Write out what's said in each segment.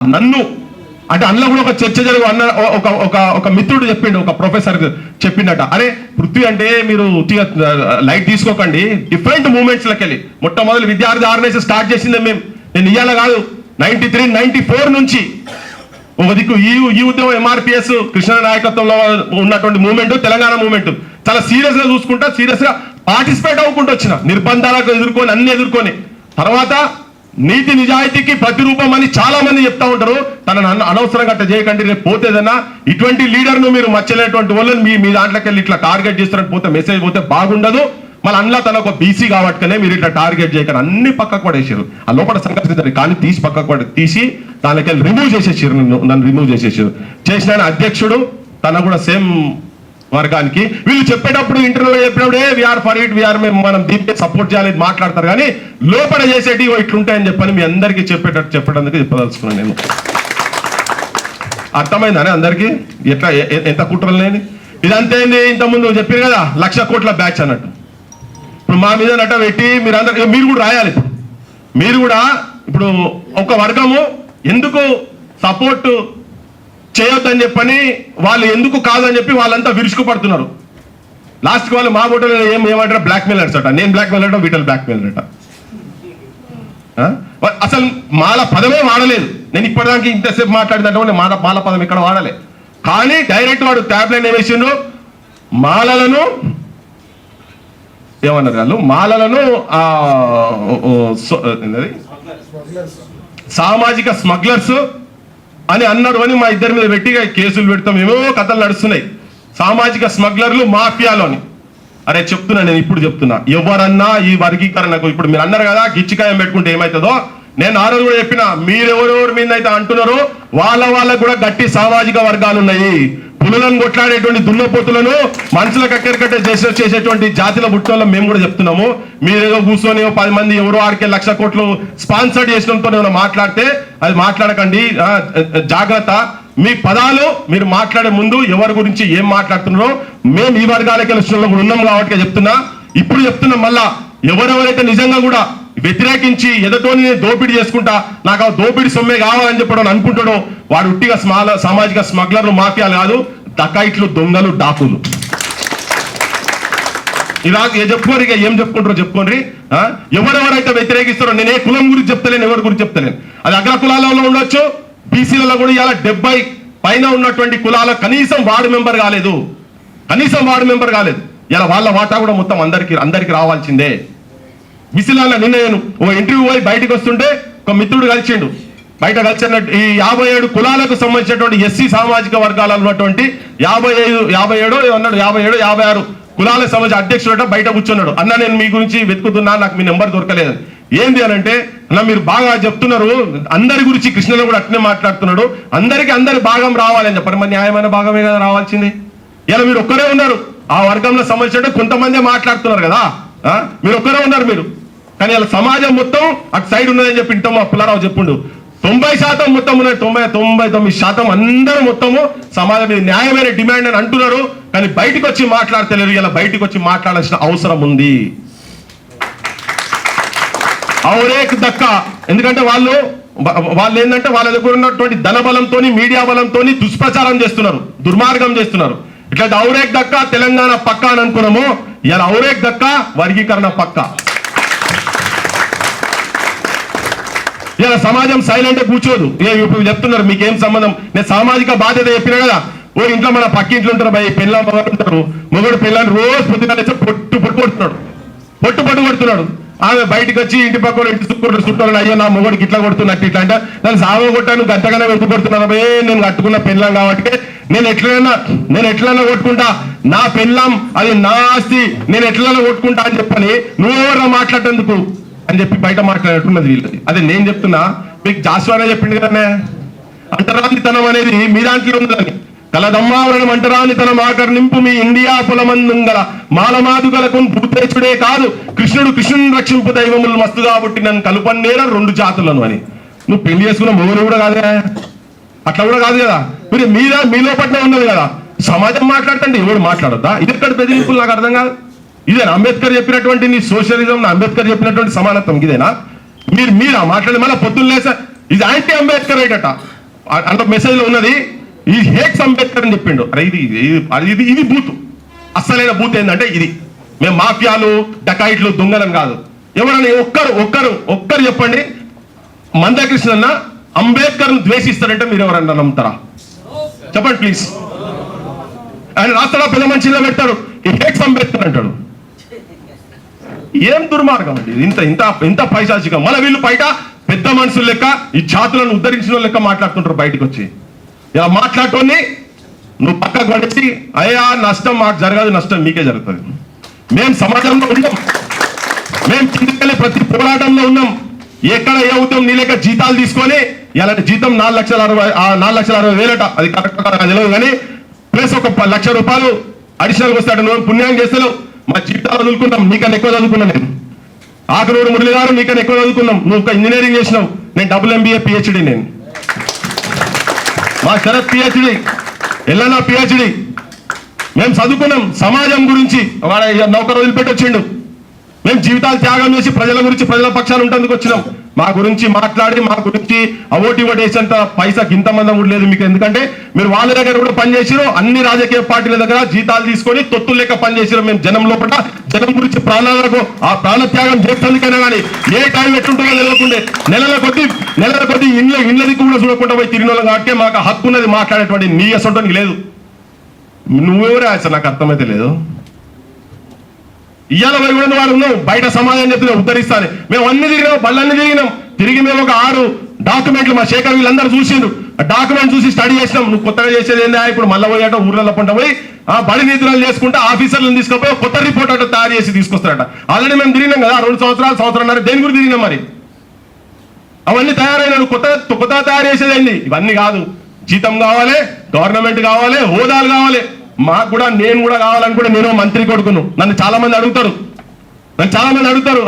నన్ను అంటే అందులో కూడా ఒక చర్చ జరుగు అన్న ఒక మిత్రుడు చెప్పిండు, ఒక ప్రొఫెసర్ చెప్పిండట, అరే పృథ్వీ అంటే మీరు లైట్ తీసుకోకండి, డిఫరెంట్ మూమెంట్స్లోకి వెళ్ళి మొట్టమొదటి విద్యార్థి ఆర్గనైజేషన్ స్టార్ట్ చేసిందే మేము. నేను ఇయ్యాల కాదు, 93, 94 నుంచి ఒక దిక్కు ఈ ఉద్యమం ఎంఆర్పిఎస్ కృష్ణ నాయకత్వంలో ఉన్నటువంటి మూమెంట్, తెలంగాణ మూమెంట్ చాలా సీరియస్ గా చూసుకుంటా, సీరియస్ గా పార్టిసిపేట్ అవ్వకుండా వచ్చిన, నిర్బంధాలకు ఎదుర్కొని అన్ని ఎదుర్కొని, తర్వాత నీతి నిజాయితీకి ప్రతిరూపం అని చాలా మంది చెప్తా ఉంటారు. తనను అనవసరంగా అట్లా చేయకండి, రేపు పోతేదన్నా ఇటువంటి లీడర్ను మీరు మచ్చలేటువంటి వాళ్ళని మీ దాంట్లోకి వెళ్ళి ఇట్లా టార్గెట్ చేస్తారని పోతే మెసేజ్ పోతే బాగుండదు. మళ్ళీ అందులో తన ఒక బీసీ కాబట్టుకనే మీరు ఇట్లా టార్గెట్ చేయకండి, అన్ని పక్కకు పడేసారు. ఆ లోపల సంఘర్షించారు కానీ తీసి పక్కకు తీసి దానికి వెళ్ళి రిమూవ్ చేసేసారు, నన్ను రిమూవ్ చేసేసారు. చేసిన అధ్యక్షుడు తన కూడా సేమ్ వర్గానికి. వీళ్ళు చెప్పేటప్పుడు ఇంటర్వ్యూలో చెప్పినప్పుడే వీఆర్ ఫర్ ఇట్, మనం దీనికి సపోర్ట్ చేయాలి మాట్లాడతారు, కానీ లోపల చేసేటి ఇట్లుంటాయని చెప్పని మీ అందరికీ చెప్పడానికి చెప్పదలుచుకున్నాను నేను. అర్థమైందని అందరికీ ఎట్లా ఎంత కుట్రలు లేని ఇదంతేంది. ఇంతకుముందు చెప్పారు కదా 1,00,000 కోట్ల బ్యాచ్ అన్నట్టు. ఇప్పుడు మా మీద నట పెట్టి మీరు కూడా రాయాలి. మీరు కూడా ఇప్పుడు ఒక వర్గము ఎందుకు సపోర్ట్ చేయొద్దని చెప్పని, వాళ్ళు ఎందుకు కాదని చెప్పి వాళ్ళంతా విరుచుకు పడుతున్నారు. లాస్ట్కి వాళ్ళు మా బోటలో ఏమంటారు, బ్లాక్ మెయిలర్స్ అట. నేను బ్లాక్ మెయిల్ అట, వీటల్ బ్లాక్ మెయిల్ అట. అసలు మాల పదమే వాడలేదు నేను ఇప్పటిదానికి, ఇంతసేపు మాట్లాడిందంటే మాల పదం ఇక్కడ వాడలే. కానీ డైరెక్ట్ వాడు ట్యాబ్లెట్ ఏమేసిండు, మాలలను ఏమన్నారు వాళ్ళు, మాలలను సామాజిక స్మగ్లర్స్ అని అన్నాడు అని మా ఇద్దరి మీద పెట్టి కేసులు పెడతాం, ఏమేమో కథలు నడుస్తున్నాయి. సామాజిక స్మగ్లర్లు, మాఫియాలు అని. అరే చెప్తున్నా, నేను ఇప్పుడు చెప్తున్నా, ఎవరన్నా ఈ వర్గీకరణకు ఇప్పుడు మీరు అన్నారు కదా గిచ్చికాయం పెట్టుకుంటే ఏమవుతుందో, నేను ఆ రోజు కూడా చెప్పిన, మీరెవరెవరి మీద అయితే అంటున్నారో వాళ్ళకు కూడా గట్టి సామాజిక వర్గాలు ఉన్నాయి. పులులను కొట్లాడేటువంటి దున్నపోతులను మనుషులకు అక్కడికట్టే చేసేటువంటి జాతిల బుట్టలో మేము కూడా చెప్తున్నాము. మీరేదో కూర్చొని 10 మంది ఎవరో 1,00,000 కోట్లు స్పాన్సర్ చేసినంతో ఏమైనా మాట్లాడితే అది మాట్లాడకండి, జాగ్రత్త. మీ పదాలు మీరు మాట్లాడే ముందు ఎవరి గురించి ఏం మాట్లాడుతున్నారో మేము ఈ వర్గాలకి కూడా ఉన్నాం కాబట్టి చెప్తున్నా. ఇప్పుడు చెప్తున్నాం, మళ్ళా ఎవరెవరైతే నిజంగా కూడా వ్యతిరేకించి ఎదటోని దోపిడీ చేసుకుంటా నాకు ఆ దోపిడీ సొమ్మే కావాలని చెప్పడం అనుకుంటాడో వాడు ఉట్టిగా సామాజిక స్మగ్లర్లు, మాఫియాలు కాదు, డకాయిట్లు, దొంగలు, డాకులు. ఇలా చెప్పుకోరు, ఇక ఏం చెప్పుకుంటారో చెప్పుకోండి. ఎవరెవరైతే వ్యతిరేకిస్తారో, నేను ఏ కులం గురించి చెప్తలేను, ఎవరి గురించి చెప్తలేను. అది అగ్ర కులాలలో ఉండొచ్చు, బీసీలలో కూడా ఇలా 70 పైన ఉన్నటువంటి కులాల కనీసం వార్డు మెంబర్ కాలేదు, ఇలా వాళ్ళ వాటా కూడా మొత్తం అందరికి రావాల్సిందే. బీసీలలో నిన్న నేను ఓ ఇంటర్వ్యూ పోయి బయటకు వస్తుంటే ఒక మిత్రుడు కలిసిండు, బయట కలిసినట్టు ఈ 57 కులాలకు సంబంధించినటువంటి ఎస్సీ సామాజిక వర్గాలు ఉన్నటువంటి 57 అన్నాడు, 56 కులాలకు సంబంధించిన అధ్యక్షుడు బయట కూర్చున్నాడు. అన్న నేను మీ గురించి వెతుకుతున్నా, నాకు మీ నెంబర్ దొరకలేదు. ఏంది అని అంటే, అన్న మీరు బాగా చెప్తున్నారు, అందరి గురించి కృష్ణలో కూడా అట్నే మాట్లాడుతున్నాడు, అందరి భాగం రావాలని చెప్పారు. మరి న్యాయమైన భాగమే కదా రావాల్సింది. ఇలా మీరు ఒక్కరే ఉన్నారు, ఆ వర్గంలో సంబంధించినట్టు కొంతమంది మాట్లాడుతున్నారు కదా, మీరు ఒక్కరే ఉన్నారు మీరు. కానీ ఇలా సమాజం మొత్తం అటు సైడ్ ఉన్నదని చెప్పి ఇంటం పుల్లారావు చెప్పుండు. 90% మొత్తం ఉన్నది, 99% అందరూ మొత్తము సమాజం మీద న్యాయమైన డిమాండ్ అని అంటున్నారు. కానీ బయటకు వచ్చి మాట్లాడతలేరు. ఇలా బయటకు వచ్చి మాట్లాడాల్సిన అవసరం ఉంది. ఔరేక్ దక్క, ఎందుకంటే వాళ్ళు ఏంటంటే వాళ్ళ దగ్గర ఉన్నటువంటి ధన బలంతో, మీడియా బలంతో దుష్ప్రచారం చేస్తున్నారు, దుర్మార్గం చేస్తున్నారు. ఇట్లా ఔరేక్ దక్క తెలంగాణ పక్క అని అనుకున్నాము, ఇలా ఔరేక్ దక్క వర్గీకరణ పక్క. ఇలా సమాజం సైలెంట్ కూర్చోదు. ఇప్పుడు చెప్తున్నారు మీకేం సంబంధం, నేను సామాజిక బాధ్యత చెప్పినా కదా. ఓ ఇంట్లో మన పక్కింట్లో ఉంటారు భయ, పెళ్ళ మగడు ఉంటారు, మొగడు పెళ్ళని రోజు పొద్దున పొట్టు కొడుతున్నాడు. ఆమె బయటకు వచ్చి ఇంటి పక్కన ఇంటి చుట్టాలని, అయ్యో నా మొగడికి ఇట్లా కొడుతున్నట్టు ఇట్లా అంటే, నన్ను సాగ కొట్టాను గంటగానే వెతుకు కొడుతున్నాను. భయ నేను కట్టుకున్న పెళ్ళాం కాబట్టి నేను ఎట్లైనా కొట్టుకుంటా, నా పెళ్ళాం అది నా ఆస్తి, నేను ఎట్లైనా కొట్టుకుంటా అని చెప్పని నువ్వెవరో మాట్లాడేందుకు అని చెప్పి బయట మాట్లాడుతున్నది వీళ్ళది. అదే నేను చెప్తున్నా, మీకు జాస్వానే చెప్పింది కదనే, అంటరానితనం అనేది మీ దాంట్లో ఉందని. కలదమ్మావరణం అంటరానితనం ఆకర్నింపు మీ ఇండియా పొలమందుంగల మాలమాదుగలకు భూతేశుడే కాదు కృష్ణుని రక్షింపు దైవములు మస్తుగా పుట్టి నన్ను కలుపన్నేర 2 జాతులను అని. నువ్వు పెళ్లి చేసుకున్న మొగుడు కూడా కాదే, అట్లా కూడా కాదు కదా. మీలో పట్ల ఉన్నది కదా. సమాజం మాట్లాడుతుంటే ఎవడు మాట్లాడద్దా? ఇది ఎక్కడ బెదిరింపులు నాకు అర్థం కాదు. ఇదేనా అంబేద్కర్ చెప్పినటువంటి నీ సోషలిజం, అంబేద్కర్ చెప్పినటువంటి సమానత్వం ఇదేనా? మీరా మాట్లాడి మళ్ళీ పొద్దున్న లేసా ఇది యాంటీ అంబేద్కర్ రైట్ అట. అంత మెసేజ్ లో ఉన్నది ఈ హేట్స్ అంబేద్కర్ అని చెప్పిండు. అరే ఇది బూత్. అస్సలైన బూత్ ఏంటంటే ఇది. మేము మాఫియాలు డకాయిట్లు దొంగలం కాదు. ఎవరన్నా ఒక్కరు చెప్పండి, మందకృష్ణ అన్న అంబేద్కర్ ద్వేషిస్తారంటే మీరు ఎవరన్నా నమ్ముతారా? చెప్పండి ప్లీజ్. ఆయన రాష్ట్రంలో పెద్ద మనిషిలో పెడతారు, ఈ హేట్స్ అంబేద్కర్ అంటాడు. ఏం దుర్మార్గం అండి ఇంత ఇంత ఇంత పైశాచికం. మళ్ళీ వీళ్ళు బయట పెద్ద మనుషుల లెక్క ఈ జాతులను ఉద్ధరించిన లెక్క మాట్లాడుతుంటారు. బయటకు వచ్చి ఇలా మాట్లాడుతోని నువ్వు పక్కకు పడేసి అయ్యా నష్టం మాకు జరగదు, నష్టం మీకే జరుగుతుంది. మేము సమాజంలో ఉన్నాం, మేము కిందకెళ్ళి ప్రతి పోరాటంలో ఉన్నాం. ఎక్కడ ఏ అవుతాం నీ లెక్క జీతాలు తీసుకొని ఇలాంటి జీతం 4,60,000 అది కరెక్ట్ తెలియదు కానీ ప్లస్ ఒక 1,00,000 రూపాయలు అడిషనల్గా వస్తాడు. నువ్వు పుణ్యం చేస్తలేవు. మా జీవితాలు వదులుకున్నాం, నీకన్నా ఎక్కువ చదువుకున్నా నేను. ఆకునూరు మురళి గారు నీకన్నా ఎక్కువ చదువుకున్నాం. నువ్వు ఒక ఇంజనీరింగ్ చేసినావు, నేను WMBA PhD. నేను మా శరత్ PhD, ఎల్లన్నా PhD. మేము చదువుకున్నాం సమాజం గురించి. వాడు నౌకరు వదిలిపెట్టొచ్చిండు. మేము జీవితాలు త్యాగం చేసి ప్రజల గురించి ప్రజల పక్షాలు ఉంటందుకు వచ్చినాం. మా గురించి మాట్లాడి మా గురించి ఓటు వేసేంత పైసాకి ఇంతమంది కూడా లేదు మీకు. ఎందుకంటే మీరు వాళ్ళ దగ్గర కూడా పనిచేసారు, అన్ని రాజకీయ పార్టీల దగ్గర జీతాలు తీసుకొని తొత్తులు లెక్క పనిచేసారు. మేము జనం లోపల జనం గురించి ప్రాణాలకు ఆ ప్రాణ త్యాగం చేసేందుకైనా కానీ ఏ టైం ఎట్టుంటుందో తెలియకుండే నెలల కొద్ది ఇండ్ల దిక్కు కూడా చూడకుండా పోయి తిరిగిన వాళ్ళం కాబట్టి మాకు హక్కు ఉన్నది మాట్లాడేటువంటి నీ అసంటానికి లేదు. నువ్వెవరే అసలు నాకు అర్థమైతే లేదు. ఇవాళ పోయి కూడా వాడు ఉన్నావు బయట సమాజం చెప్తున్నా ఉద్ధరిస్తాను. మేము అన్ని తిరిగినాం, బళ్ళన్నీ తిరిగి మేము ఒక 6 డాక్యుమెంట్లు మా శేఖర్ వీళ్ళందరూ చూసిండ్రు. ఆ డాక్యుమెంట్ చూసి స్టడీ చేసినాం. నువ్వు కొత్తగా చేసేది ఏందా? ఇప్పుడు మళ్ళీ పోయాట ఊర్లలో పంట పోయి బడి నిధులను చేసుకుంటే ఆఫీసర్లను తీసుకుపోయి కొత్త రిపోర్ట్ అట్లా తయారు చేసి తీసుకొస్తారట. ఆల్రెడీ మేము తిరిగినాం కదా 2 సంవత్సరాలు, సంవత్సరంన్నర. దేని గురించి తిరిగినాం మరి? అవన్నీ తయారైన కొత్త తయారు చేసేదండి. ఇవన్నీ కాదు. జీతం కావాలి, గవర్నమెంట్ కావాలి, హోదాలు కావాలి. మాకు కూడా నేను కూడా కావాలని నేను మంత్రి కొడుకును. నన్ను చాలా మంది అడుగుతారు.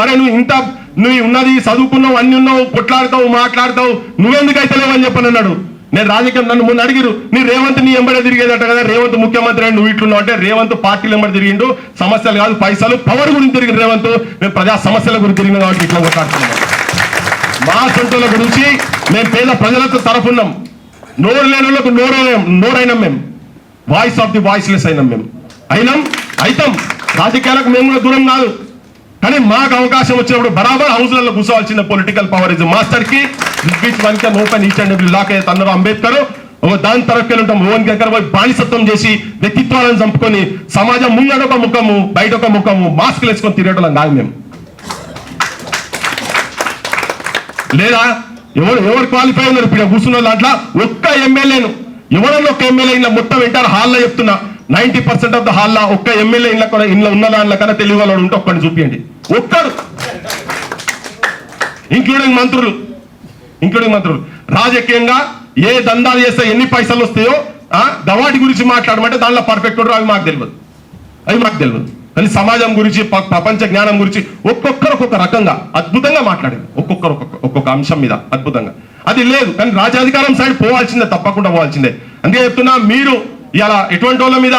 అరే నువ్వు ఉన్నది చదువుకున్నావు, అన్ని ఉన్నావు, కొట్లాడతావు, మాట్లాడతావు, నువ్వెందుకైతే లేవని చెప్పని అన్నాడు. నేను రాజకీయం నన్ను ముందు అడిగిరు, నీ రేవంత్ నీ ఎంబడే తిరిగేదట కదా, రేవంత్ ముఖ్యమంత్రి అని నువ్వు ఇట్లున్నావు అంటే, రేవంత్ పార్టీలు ఎంబడి తిరిగిండు, సమస్యలు కాదు పైసలు పవర్ గురించి తిరిగిన రేవంత్. మేము ప్రజా సమస్యల గురించి తిరిగిన కాబట్టి ఇట్లా కొట్లాడుతున్నాం. మా సొంతల గురించి మేము పేద ప్రజలకు తరఫున్నాం. నోరు లేని వాళ్ళకు నోరైనాం. మేము వాయిస్ ఆఫ్ ది వాయిస్లెస్ అయినాం. మేము అయితాం. రాజకీయాలకు మేము కూడా దూరం కాదు. కానీ మాకు అవకాశం వచ్చినప్పుడు బరాబర్ హౌస్లలో కూర్చోవాల్సిన political power is master key one can open each and every lock అయితే అన్నారు అంబేద్కర్. దాని తరఫుకి ఉంటాం. ఓన్ దగ్గర పోయి బానిసత్వం చేసి వ్యక్తిత్వాలను చంపుకొని సమాజం ముంగడ ఒక ముఖము బయట ఒక ముఖము మాస్కులు వేసుకొని తిరగటం కాదు మేము. లేదా ఎవరు క్వాలిఫై ఉన్నారు ఇప్పుడు కూర్చున్న దాంట్లో ఒక్క ఎమ్మెల్యేను ఎవరన్నా ఒక ఎమ్మెల్యే ఇలా మొత్తం వింటారు. హాల్లో చెప్తున్నా 90% ఆఫ్ ద హాల్లో ఒక్క ఎమ్మెల్యే ఇంట్లో ఉన్న దాంట్లో కన్నా తెలుగు వాళ్ళు ఉంటే ఒక్కడిని చూపించండి. ఒక్కడు, ఇంక్లూడింగ్ మంత్రులు. రాజకీయంగా ఏ దందాలు చేస్తే ఎన్ని పైసలు వస్తాయో గవాటి గురించి మాట్లాడమంటే దాంట్లో పర్ఫెక్ట్ అవి మాకు తెలియదు. కానీ సమాజం గురించి ప్రపంచ జ్ఞానం గురించి ఒక్కొక్కరు ఒక్కొక్క రకంగా అద్భుతంగా మాట్లాడింది. ఒక్కొక్క అంశం మీద అద్భుతంగా. అది లేదు. కానీ రాజ్యాధికారం సైడ్ పోవాల్సిందే, తప్పకుండా పోవాల్సిందే. అందుకే చెప్తున్నా, మీరు ఇలా ఎటువంటి వాళ్ళ మీద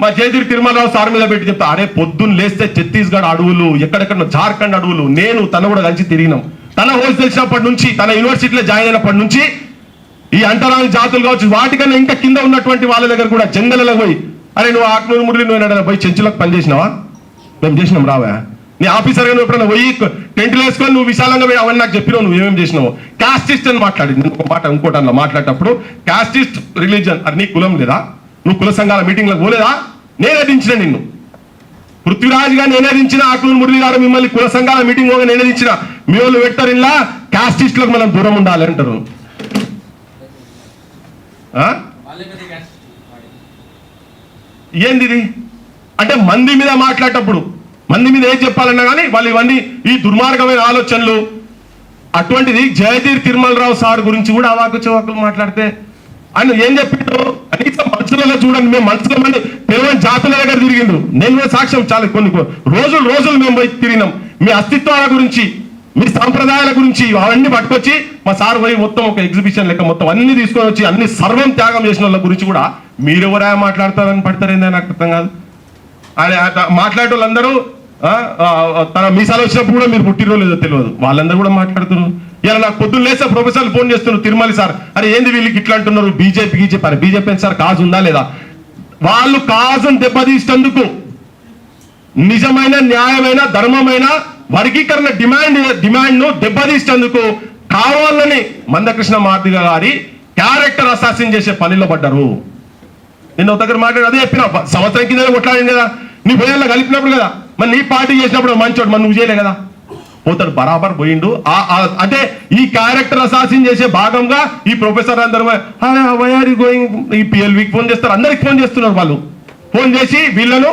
మా జయతిరి తిరుమలరావు సార్ మీద పెట్టి చెప్తా, అరే పొద్దున్న లేస్తే ఛత్తీస్గఢ్ అడవులు, ఎక్కడెక్కడ జార్ఖండ్ అడవులు, నేను తను కూడా కలిసి తిరిగినాం. తన హోల్స్ తెలిసినప్పటి నుంచి, తన యూనివర్సిటీలో జాయిన్ అయినప్పటి నుంచి ఈ అంటరాని జాతులు కావచ్చు, వాటికన్నా ఇంకా కింద ఉన్నటువంటి వాళ్ళ దగ్గర కూడా జంగలకు పోయి, అరే నువ్వు ఆకునూరు మురళి నువ్వు పోయి చెంచులకు పనిచేసినావా? మేము చేసినాం రావా? నీ ఆఫీసర్గా నువ్వు ఎప్పుడైనా పోయి టెంట్లు వేసుకొని నువ్వు విశాలంగా పోయి అవన్నీ నాకు చెప్పినావు, నువ్వేమేమి చేసినావు? క్యాస్టిస్ట్ అని మాట్లాడింది. నేను ఒక మాట ఇంకోటి అన్న మాట్లాడేటప్పుడు క్యాస్టిస్ట్ రిలీజన్, అది నీ కులం లేదా? నువ్వు కుల సంఘాల మీటింగ్లకు పోలేదా? నేనే దించిన నిన్ను. పృథ్వీరాజ్ గా నేనే దించిన. ఆకునూరు మురళి గారు మిమ్మల్ని కుల సంఘాల మీటింగ్ పోగా నేనే దించిన. మీ వాళ్ళు పెట్టారు ఇలా క్యాస్టిస్టులకు మనం దూరం ఉండాలి అంటారు. ఏంది ఇది? అంటే మంది మీద మాట్లాడేటప్పుడు మంది మీద ఏం చెప్పాలన్నా కానీ వాళ్ళు ఇవన్నీ ఈ దుర్మార్గమైన ఆలోచనలు. అటువంటిది జయతీర్ తిరుమలరావు సార్ గురించి కూడా అవాకు చవాకులు మాట్లాడితే ఆయన ఏం చెప్పిండు? కనీసం మనుషులలో చూడండి, మేము మనుషుల మంది తెలియని జాతుల దగ్గర తిరిగిండు. నేను కూడా సాక్ష్యం చాలా కొన్ని రోజులు మేము పోయి తిరిగినాం. మీ అస్తిత్వాల గురించి, మీ సాంప్రదాయాల గురించి అవన్నీ పట్టుకొచ్చి మా సార్ పోయి మొత్తం ఒక ఎగ్జిబిషన్ లెక్క మొత్తం అన్ని తీసుకొని వచ్చి అన్ని సర్వం త్యాగం చేసిన వాళ్ళ గురించి కూడా మీరెవరా మాట్లాడతారని పడతారేందని నాకు అర్థం కాదు. ఆయన మాట్లాడే వాళ్ళందరూ తన మీసాలు వచ్చినప్పుడు కూడా మీరు పుట్టిరో లేదో తెలియదు, వాళ్ళందరూ కూడా మాట్లాడుతున్నారు. ఇలా నాకు పొద్దున్న లేసా ప్రొఫెసర్లు ఫోన్ చేస్తున్నారు, తిరుమల సార్ అరే ఏంది వీళ్ళకి ఇట్లా అంటున్నారు, బీజేపీ అని. బీజేపీ సార్ కాజు ఉందా లేదా? వాళ్ళు కాజును దెబ్బతీసేందుకు నిజమైన న్యాయమైన ధర్మమైన వర్గీకరణ డిమాండ్ ను దెబ్బతీసేందుకు కావాలని మందకృష్ణ మాదిగ గారి క్యారెక్టర్ అసాసిన్ చేసే పనిలో పడ్డారు. నిన్న ఒక దగ్గర మాట్లాడి అదే చెప్పిన, సంవత్సరం కింద కొట్లాడింది కదా, నీ భయాల్లో కలిపినప్పుడు కదా, మరి నీ పార్టీ చేసినప్పుడు మంచోడు, మరి నువ్వు చేయలే కదా, పోతాడు బరాబర్ పోయిండు. అంటే ఈ క్యారెక్టర్ అసాసిన్ చేసే భాగంగా ఈ ప్రొఫెసర్ అందరూ గోయింగ్ ఈ పిఎల్వికి ఫోన్ చేస్తారు, అందరికి ఫోన్ చేస్తున్నారు. వాళ్ళు ఫోన్ చేసి వీళ్ళను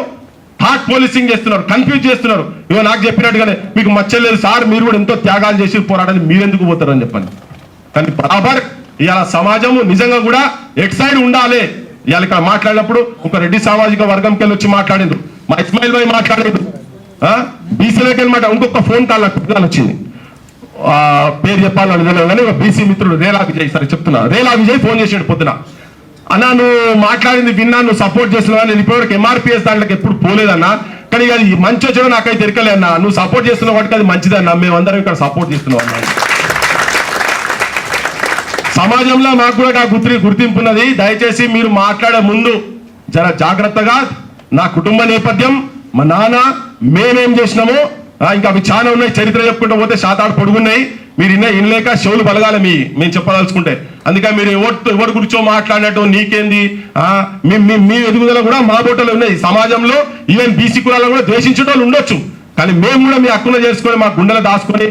థాట్ పోలీసింగ్ చేస్తున్నారు, కన్ఫ్యూజ్ చేస్తున్నారు. ఇవో నాకు చెప్పినట్టుగానే మీకు మచ్చలేదు సార్, మీరు కూడా ఎంతో త్యాగాలు చేసి పోరాటానికి మీరెందుకు పోతారని చెప్పండి. కానీ బరాబర్ ఇవాళ సమాజము నిజంగా కూడా ఎట్ సైడ్ ఉండాలి. ఇవాళ ఇక్కడ మాట్లాడినప్పుడు ఒక రెడ్డి సామాజిక వర్గంకి వెళ్ళి వచ్చి మాట్లాడిండు, మా ఇస్మాయిల్ భాయ్ మాట్లాడిండు, బీసీలోకి వెళ్ళమాట. ఇంకొక ఫోన్ కాల్ నాకు వచ్చింది, పేరు చెప్పాలని తెలియదు కానీ ఒక బీసీ మిత్రుడు రేలా విజయ్, సరే చెప్తున్నా, రేలా విజయ్ ఫోన్ చేసాడు పొద్దున. అన్నా నువ్వు మాట్లాడింది విన్నా, నువ్వు సపోర్ట్ చేస్తున్నావు, నేను ఇప్పటివరకు ఎంఆర్పిఎస్ దాంట్లోకి ఎప్పుడు పోలేదన్నా, కానీ అది మంచి వచ్చాడో నాకైతే తిరగలే అన్నా, నువ్వు సపోర్ట్ చేస్తున్నావు వాటికి అది మంచిదన్నా, మేమందరం ఇక్కడ సపోర్ట్ చేస్తున్నావు అన్నా. సమాజంలో మాకు కూడా గుర్తింపు ఉన్నది. దయచేసి మీరు మాట్లాడే ముందు జర జాగ్రత్తగా నా కుటుంబ నేపథ్యం, మా నాన్న, మేమేం చేసినామో ఇంకా అవి చాలా ఉన్నాయి, చరిత్ర చెప్పుకుంటూ పోతే శాతాడు పొడుగున్నాయి. మీరు ఇనలేక చెవులు బలగాలి మేము చెప్పదలుచుకుంటే. అందుకని మీరు ఎవరి గురించో మాట్లాడినట్టు నీకేంది, మీ ఎదుగుదల కూడా మా బోటలు ఉన్నాయి. సమాజంలో ఈవెన్ బీసీ కులాలను కూడా ద్వేషించే వాళ్ళు ఉండొచ్చు, కానీ మేము కూడా మీ హక్కున చేసుకొని మా గుండెలు దాచుకొని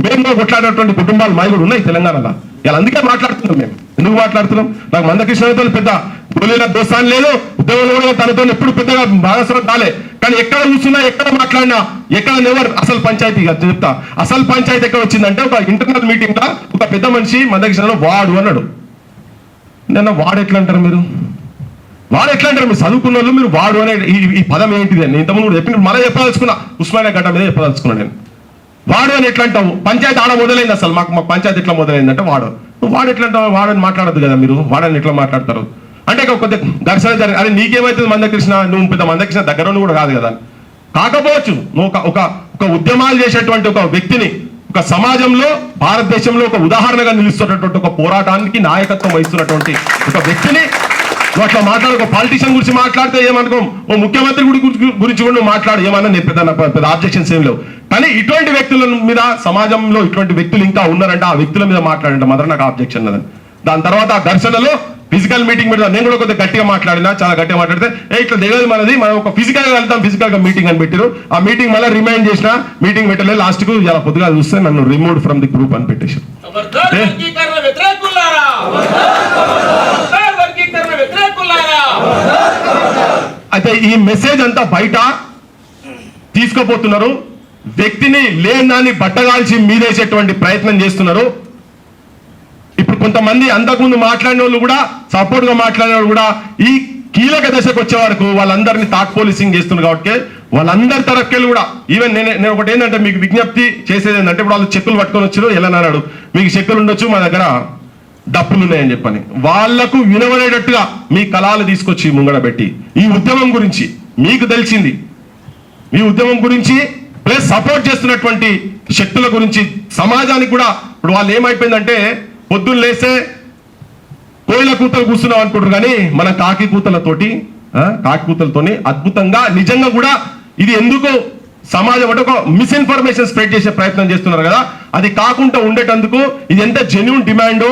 మేము కూడా కొట్లాడినటువంటి కుటుంబాలు మావి కూడా ఉన్నాయి తెలంగాణలో. ఇలా అందుకే మాట్లాడుతున్నాం. మేము ఎందుకు మాట్లాడుతున్నాం? నాకు మందకృష్ణతో పెద్ద గోళీల దోస్తాను లేదు, ఉద్యోగంలో కూడా తనతో ఎప్పుడు పెద్దగా భాగస్వామ్యం కాలే. కానీ ఎక్కడ కూర్చున్నా, ఎక్కడ మాట్లాడినా, ఎక్కడ నెవర్ అసలు పంచాయతీ చెప్తా. అసలు పంచాయతీ ఎక్కడ వచ్చిందంటే ఒక ఇంటర్నల్ మీటింగ్ లా ఒక పెద్ద మనిషి మందకృష్ణ వాడు అన్నాడు. నిన్న వాడు ఎట్లా అంటారు మీరు? వాడు ఎట్లా అంటారు? మీరు చదువుకున్న వాళ్ళు మీరు వాడు అనే ఈ పదం ఏంటిది అని ఇంతకుముందు కూడా చెప్పి మళ్ళీ చెప్పదలుచుకున్నా, ఉస్మానియా గడ్డ మీద చెప్పదలుచుకున్నా నేను. వాడు అని ఎట్లా అంటావు? పంచాయతీ ఆడ మొదలైంది, అసలు మాకు పంచాయతీ ఎట్లా మొదలైందంటే నువ్వు వాడు ఎట్లా అంటావు? వాడని మాట్లాడద్దు కదా మీరు, వాడని ఎట్లా మాట్లాడతారు అంటే కొద్దిగా ఘర్షణ జరిగింది. అరే నీకేమైతుంది మందకృష్ణ, నువ్వు పెద్ద మందకృష్ణ దగ్గర కూడా కాదు కదా. కాకపోవచ్చు నువ్వు ఒక ఉద్యమాలు చేసేటువంటి ఒక వ్యక్తిని, ఒక సమాజంలో భారతదేశంలో ఒక ఉదాహరణగా నిలుస్తున్నటువంటి ఒక పోరాటానికి నాయకత్వం వహిస్తున్నటువంటి ఒక వ్యక్తిని నువ్వు అట్లా మాట్లాడు. ఒక పాలిటిషియన్ గురించి మాట్లాడితే ఏమనుకో, ఓ ముఖ్యమంత్రి గురించి కూడా నువ్వు మాట్లాడు, ఏమన్నా నేను పెద్ద ఆబ్జెక్షన్స్ ఏం లేవు. కానీ ఇటువంటి వ్యక్తుల మీద సమాజంలో ఇటువంటి వ్యక్తులు ఇంకా ఉన్నారంటే ఆ వ్యక్తుల మీద మాట్లాడంటే మాత్రం నాకు ఆబ్జెక్షన్ లేదని. దాని తర్వాత ఆ ఘర్షణలో ఫిజికల్ మీటింగ్ పెడతాం. నేను కూడా కొద్దిగా గట్టిగా మాట్లాడినా, చాలా గట్టిగా మాట్లాడితే ఇట్లా దిగదు మనది, మనం ఒక ఫిజికల్ గా వెళ్తాం, ఫిజికల్ గా మీటింగ్ అని పెట్టారు. ఆ మీటింగ్ మళ్ళీ రిమైండ్ చేసిన, మీటింగ్ పెట్టలే, లాస్ట్ కు ఇలా పొద్దుగా చూస్తే నన్ను రిమూవ్ ఫ్రమ్ ది గ్రూప్ అని పెట్టేశారు. అయితే ఈ మెసేజ్ అంతా బయట తీసుకుపోతున్నారు, వ్యక్తిని లేని బట్టగాల్చి మీదేసేటువంటి ప్రయత్నం చేస్తున్నారు. ఇప్పుడు కొంతమంది అంతకుముందు మాట్లాడిన వాళ్ళు కూడా, సపోర్ట్ గా మాట్లాడిన వాళ్ళు కూడా ఈ కీలక దశకు వచ్చే వరకు వాళ్ళందరినీ థాట్ పోలీసింగ్ చేస్తున్నారు. కాబట్టి వాళ్ళందరి తరఫుకెళ్ళి కూడా ఈవెన్ నేను ఒకటి ఏంటంటే మీకు విజ్ఞప్తి చేసేది ఏంటంటే, ఇప్పుడు వాళ్ళు చెక్కులు పట్టుకొని వచ్చారు, ఎలా అన్నాడు మీకు చెక్కులు ఉండొచ్చు, మా దగ్గర డప్పులు ఉన్నాయని చెప్పని వాళ్లకు వినబడేటట్టుగా మీ కళాలు తీసుకొచ్చి ముంగడ పెట్టి ఈ ఉద్యమం గురించి మీకు తెలిసింది, ఈ ఉద్యమం గురించి ప్లస్ సపోర్ట్ చేస్తున్నటువంటి శక్తుల గురించి సమాజానికి కూడా. ఇప్పుడు వాళ్ళు ఏమైపోయిందంటే పొద్దున్న లేసే కోయిల కూతలు కూర్చున్నాం అనుకుంటారు, కానీ మన కాకి కూతలతోని అద్భుతంగా నిజంగా కూడా ఇది ఎందుకు సమాజం అంటే ఒక మిస్ఇన్ఫర్మేషన్ స్ప్రెడ్ చేసే ప్రయత్నం చేస్తున్నారు కదా, అది కాకుండా ఉండేటందుకు ఇది ఎంత జెన్యూన్ డిమాండ్,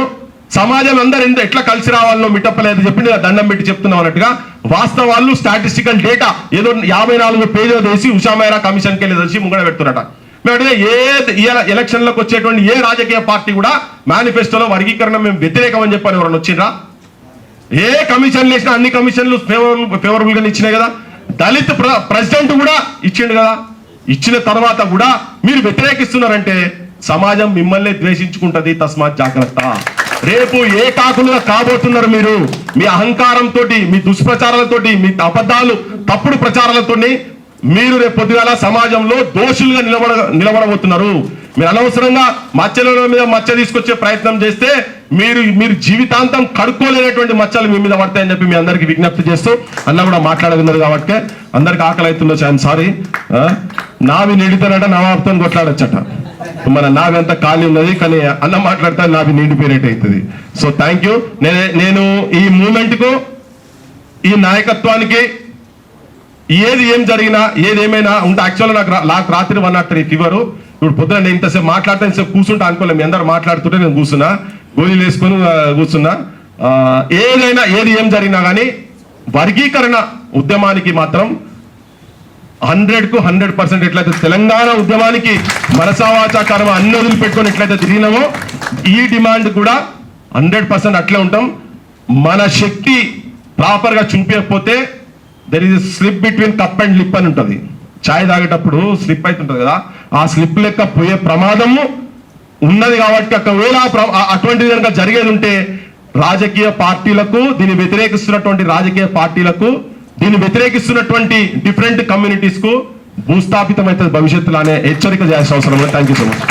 సమాజం అందరూ ఎట్లా కలిసి రావాలో మిట్టప్పలేదు చెప్పి దండం పెట్టి చెప్తున్నాం అన్నట్టుగా వాస్తవాలు స్టాటిస్టికల్ డేటా ఏదో 54 పేజీలు వేసి ఉషామైరా కమిషన్కి వెళ్ళి తెలిసి ముంగడ పెడుతున్నట. మేము ఎలక్షన్లకు వచ్చేటువంటి ఏ రాజకీయ పార్టీ కూడా మేనిఫెస్టోలో వర్గీకరణ మేము వ్యతిరేకం అని చెప్పని ఎవరైనా వచ్చిండ్రా? ఏ కమిషన్లు వేసినా అన్ని కమిషన్లు ఫేవరబుల్ గా ఇచ్చినాయి కదా. దళిత్ ప్రెసిడెంట్ కూడా ఇచ్చిండు కదా. ఇచ్చిన తర్వాత కూడా మీరు వ్యతిరేకిస్తున్నారంటే సమాజం మిమ్మల్ని ద్వేషించుకుంటది, తస్మాత్ జాగ్రత్త. రేపు ఏ కాకుండా కాబోతున్నారు మీరు, మీ అహంకారంతో, మీ దుష్ప్రచారాలతోటి, మీ అబద్ధాలు తప్పుడు ప్రచారాలతో మీరు రేపు పొద్దుగాల సమాజంలో దోషులుగా నిలబడబోతున్నారు. మీరు అనవసరంగా మచ్చల మీద మచ్చ తీసుకొచ్చే ప్రయత్నం చేస్తే మీరు జీవితాంతం కడుక్కోలేనటువంటి మచ్చలు మీ మీద పడతాయని చెప్పి మీ అందరికి విజ్ఞప్తి చేస్తూ, అన్న కూడా మాట్లాడుతున్నారు కాబట్టి అందరికి ఆకలి అవుతుండొచ్చు. I'm sorry. నావి నిడితేనట నవాబ్తో కొట్లాడొచ్చట. మన నావి అంతా ఖాళీ ఉన్నది, కానీ అన్న మాట్లాడితే నావి నిండిపోయినట్టు అవుతుంది. So thank you. నేను ఈ మూమెంట్ కు, ఈ నాయకత్వానికి ఏది ఏం జరిగినా ఏది ఏమైనా ఉంటే, యాక్చువల్గా నాకు రాత్రి 103 ఫీవరు. ఇప్పుడు పొద్దున నేను ఇంతసేపు మాట్లాడితే ఇంతసేపు కూర్చుంటా అనుకోలేదు, మీ అందరు మాట్లాడుతుంటే నేను కూర్చున్నా, గోళీలు వేసుకొని కూర్చున్నా. ఏదైనా ఏది ఏం జరిగినా కానీ వర్గీకరణ ఉద్యమానికి మాత్రం 100కు 100% ఎట్లయితే తెలంగాణ ఉద్యమానికి మనసావాచాకరం అన్ని వదిలిపెట్టుకొని ఎట్లయితే తిరిగినామో, ఈ డిమాండ్ కూడా 100% అట్లే ఉంటాం. మన శక్తి ప్రాపర్ గా చూపించకపోతే there is slip between cup and lip అని ఉంటుంది. ఛాయ్ తాగేటప్పుడు స్లిప్ అవుతుంటది కదా, ఆ స్లిప్ లెక్క పోయే ప్రమాదము ఉన్నది. కాబట్టి ఒకవేళ అటువంటి విధంగా జరిగేది ఉంటే రాజకీయ పార్టీలకు, దీన్ని వ్యతిరేకిస్తున్నటువంటి రాజకీయ పార్టీలకు, దీన్ని వ్యతిరేకిస్తున్నటువంటి డిఫరెంట్ కమ్యూనిటీస్ కు భూస్థాపితం అవుతుంది భవిష్యత్తులో అనే హెచ్చరిక చేయాల్సిన అవసరం ఉంది. Thank you so much.